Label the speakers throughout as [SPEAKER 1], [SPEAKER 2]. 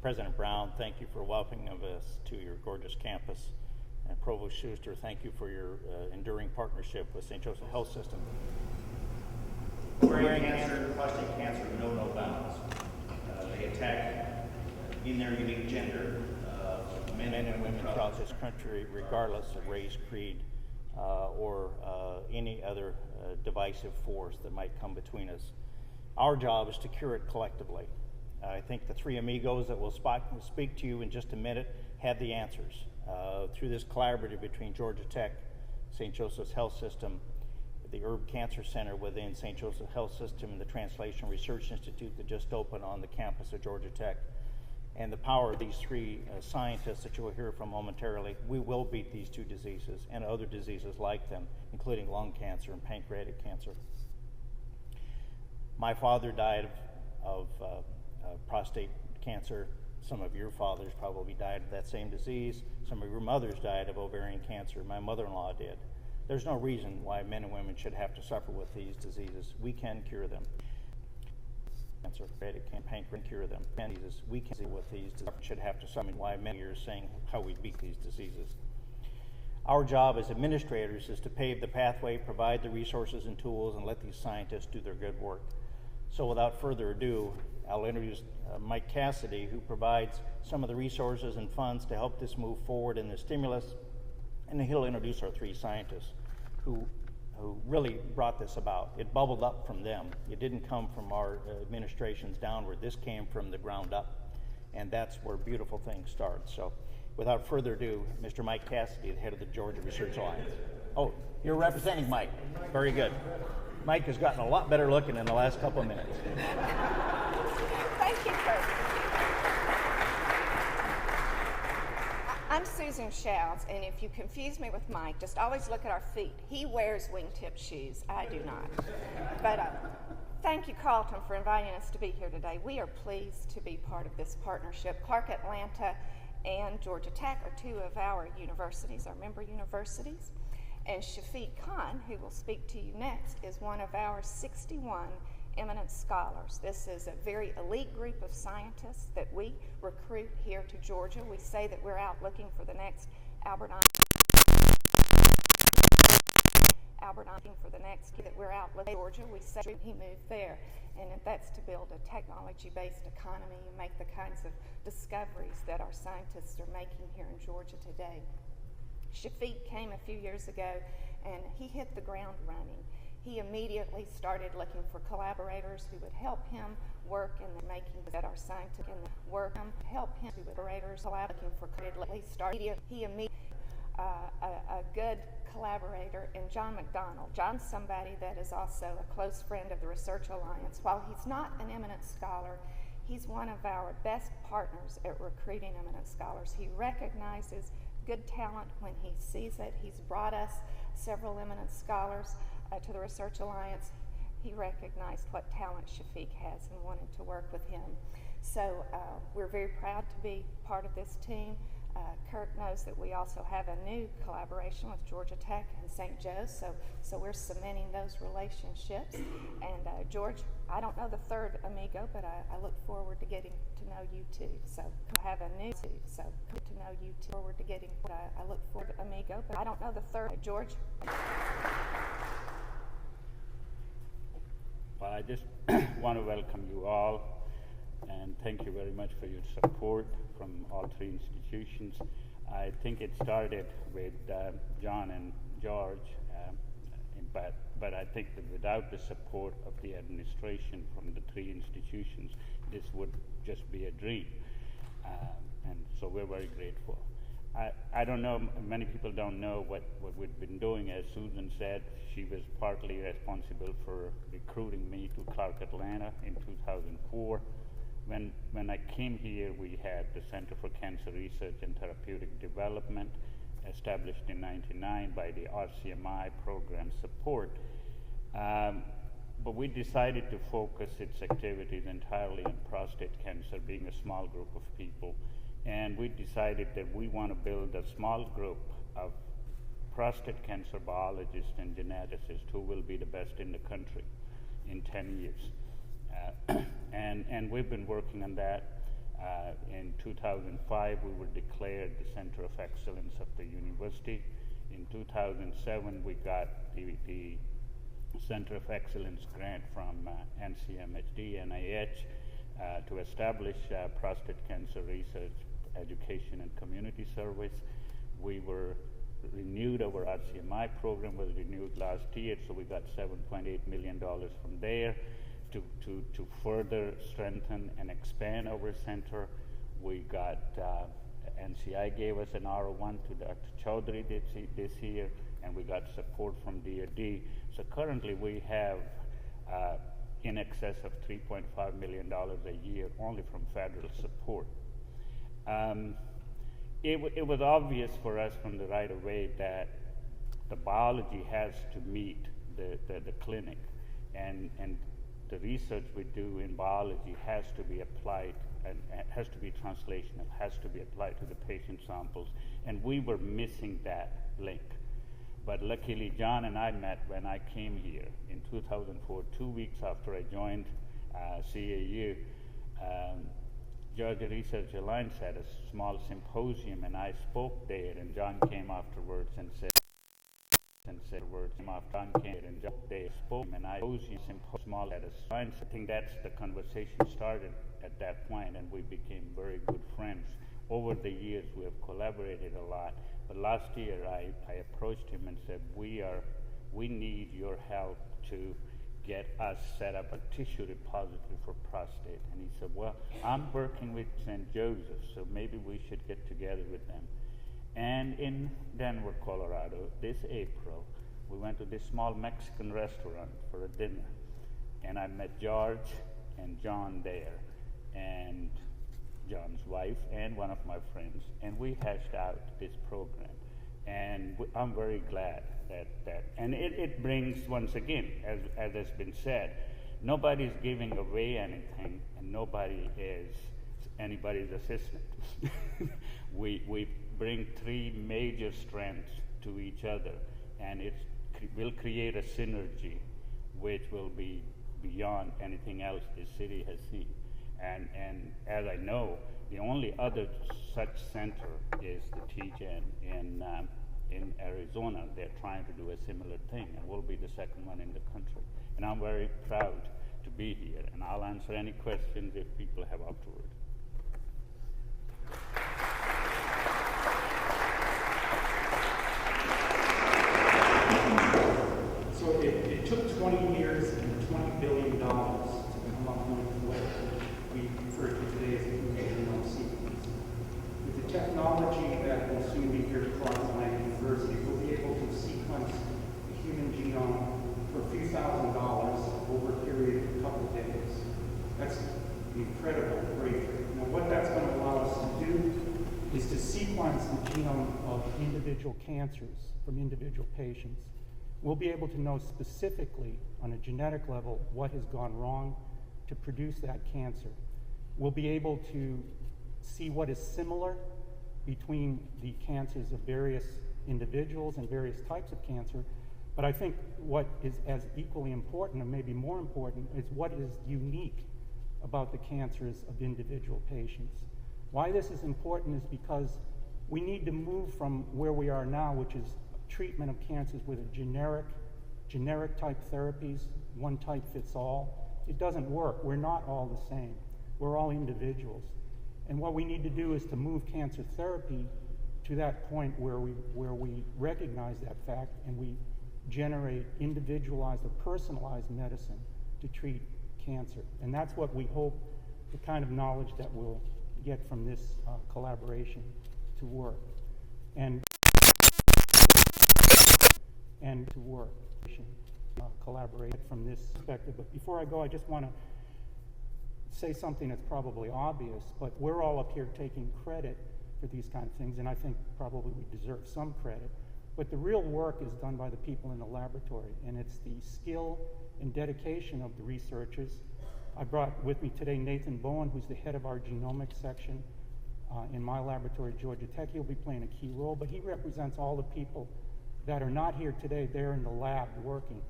[SPEAKER 1] President Brown, thank you for welcoming us to your gorgeous campus. And Provost Schuster, thank you for your enduring partnership with St. Joseph Health System.
[SPEAKER 2] Ovarian cancer, prostate cancer know no bounds. They attack in their unique gender
[SPEAKER 1] men and women throughout this country, regardless of race, creed, or any other divisive force that might come between us. Our job is to cure it collectively. I think the three amigos that will speak to you in just a minute have the answers. Through this collaborative between Georgia Tech, St. Joseph's Health System, the Integrative Cancer Center within St. Joseph's Health System, and the Translational Research Institute that just opened on the campus of Georgia Tech, and the power of these three scientists that you will hear from momentarily, we will beat these two diseases and other diseases like them, including lung cancer and pancreatic cancer. My father died of prostate cancer. Some of your fathers probably died of that same disease. Some of your mothers died of ovarian cancer. My mother-in-law did. There's no reason why men and women should have to suffer with these diseases. We can cure them. Cancer, pancreatic, cure them. We can deal with these diseases. Should have to suffer. Why many are saying how we beat these diseases. Our job as administrators is to pave the pathway, provide the resources and tools, and let these scientists do their good work. So without further ado, I'll introduce Mike Cassidy, who provides some of the resources and funds to help this move forward in the stimulus, and he'll introduce our three scientists who really brought this about. It bubbled up from them. It didn't come from our administrations downward. This came from the ground up, and that's where beautiful things start. So without further ado, Mr. Mike Cassidy, the head of the Georgia Research Alliance. Oh, you're representing Mike. Very good. Mike has gotten a lot better looking in the last couple of minutes.
[SPEAKER 3] Thank you, Kirk. I'm Susan Shouse, and if you confuse me with Mike, just always look at our feet. He wears wingtip shoes. I do not. But thank you, Carlton, for inviting us to be here today. We are pleased to be part of this partnership. Clark Atlanta and Georgia Tech are two of our universities, our member universities. And Shafiq Khan, who will speak to you next, is one of our 61 eminent scholars. This is a very elite group of scientists that we recruit here to Georgia. We say that we're out looking for the next Albert Einstein for the next, that we're out looking for Georgia. We say he moved there. And that's to build a technology-based economy and make the kinds of discoveries that our scientists are making here in Georgia today. Shafiq came a few years ago and he hit the ground running. He immediately started looking for collaborators who would help him work in the making that our scientific work help him to collaborators looking for a good collaborator in John McDonald. John's somebody that is also a close friend of the Research Alliance. While he's not an eminent scholar, he's one of our best partners at recruiting eminent scholars. He recognizes good talent when he sees it. He's brought us several eminent scholars to the Research Alliance. He recognized what talent Shafiq has and wanted to work with him. So we're very proud to be part of this team. Kirk knows that we also have a new collaboration with Georgia Tech and St. Joe's, so we're cementing those relationships. And George, I don't know the third amigo, but I look forward to getting to know you too. So have a new to know you too. Forward to getting. I look forward to amigo, but I don't know the third. George.
[SPEAKER 4] Well, I just want to welcome you all, and thank you very much for your support from all three institutions. I think it started with John and George, but I think that without the support of the administration from the three institutions, this would just be a dream. And so we're very grateful. I don't know, many people don't know what we've been doing. As Susan said, she was partly responsible for recruiting me to Clark Atlanta in 2004. When I came here, we had the Center for Cancer Research and Therapeutic Development, established in 1999 by the RCMI program support. But we decided to focus its activities entirely on prostate cancer, being a small group of people. And we decided that we want to build a small group of prostate cancer biologists and geneticists who will be the best in the country in 10 years. And we've been working on that. In 2005, we were declared the Center of Excellence of the university. In 2007, we got the Center of Excellence grant from NCMHD, NIH, to establish prostate cancer research, education, and community service. We were renewed, our RCMI program was renewed last year, so we got $7.8 million from there to further strengthen and expand our center. We got, NCI gave us an R01 to Dr. Chaudhary this year, and we got support from DoD. So currently we have in excess of $3.5 million a year only from federal support. It was obvious for us from the right away that the biology has to meet the clinic, and the research we do in biology has to be applied and has to be translational, has to be applied to the patient samples, and we were missing that link. But luckily, John and I met when I came here in 2004, 2 weeks after I joined CAU. Georgia Research Alliance had a small symposium, and I spoke there, and John came afterwards and said, John came and they spoke, and I small at a science. I think that's the conversation started at that point, and we became very good friends. Over the years, we have collaborated a lot. But last year, I approached him and said, we need your help to get us set up a tissue repository for prostate. And he said, well, I'm working with St. Joseph, so maybe we should get together with them. And in Denver, Colorado, this April, we went to this small Mexican restaurant for a dinner. And I met George and John there, and John's wife and one of my friends, and we hashed out this program. And I'm very glad that and it brings, once again, as has been said, nobody's giving away anything, and nobody is anybody's assistant. We bring three major strengths to each other, and it will create a synergy which will be beyond anything else this city has seen. And as I know, the only other such center is the TGen in Arizona. They're trying to do a similar thing, and we'll be the second one in the country. And I'm very proud to be here, and I'll answer any questions if people have afterward.
[SPEAKER 5] So it took 20 years and $20 billion to come up with what we refer to today as a human genome sequence. With the technology that will soon be here at Claremont University, we'll be able to sequence the human genome for a few $1,000s over a period of a couple of days. That's an incredible breakthrough. Now, what that's going to allow us to do is to sequence the genome of individual cancers from individual patients. We'll be able to know specifically on a genetic level what has gone wrong to produce that cancer. We'll be able to see what is similar between the cancers of various individuals and various types of cancer. But I think what is as equally important, or maybe more important, is what is unique about the cancers of individual patients. Why this is important is because we need to move from where we are now, which is treatment of cancers with a generic type therapies, one type fits all. It doesn't work. We're not all the same. We're all individuals. And what we need to do is to move cancer therapy to that point where we recognize that fact and we generate individualized or personalized medicine to treat cancer. And that's what we hope the kind of knowledge that we'll get from this collaboration to work. And to work, collaborate from this perspective. But before I go, I just want to say something that's probably obvious, but we're all up here taking credit for these kind of things, and I think probably we deserve some credit. But the real work is done by the people in the laboratory, and it's the skill and dedication of the researchers. I brought with me today Nathan Bowen, who's the head of our genomics section in my laboratory at Georgia Tech. He'll be playing a key role, but he represents all the people that are not here today. They're in the lab working.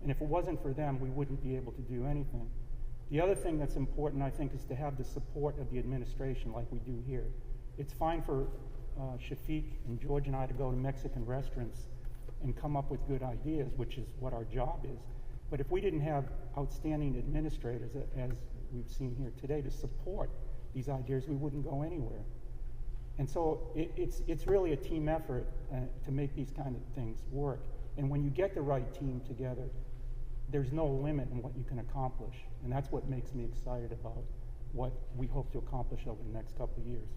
[SPEAKER 5] And if it wasn't for them, we wouldn't be able to do anything. The other thing that's important, I think, is to have the support of the administration like we do here. It's fine for Shafiq and George and I to go to Mexican restaurants and come up with good ideas, which is what our job is. But if we didn't have outstanding administrators, as we've seen here today, to support these ideas, we wouldn't go anywhere. And so it's really a team effort to make these kind of things work. And when you get the right team together, there's no limit in what you can accomplish. And that's what makes me excited about what we hope to accomplish over the next couple of years.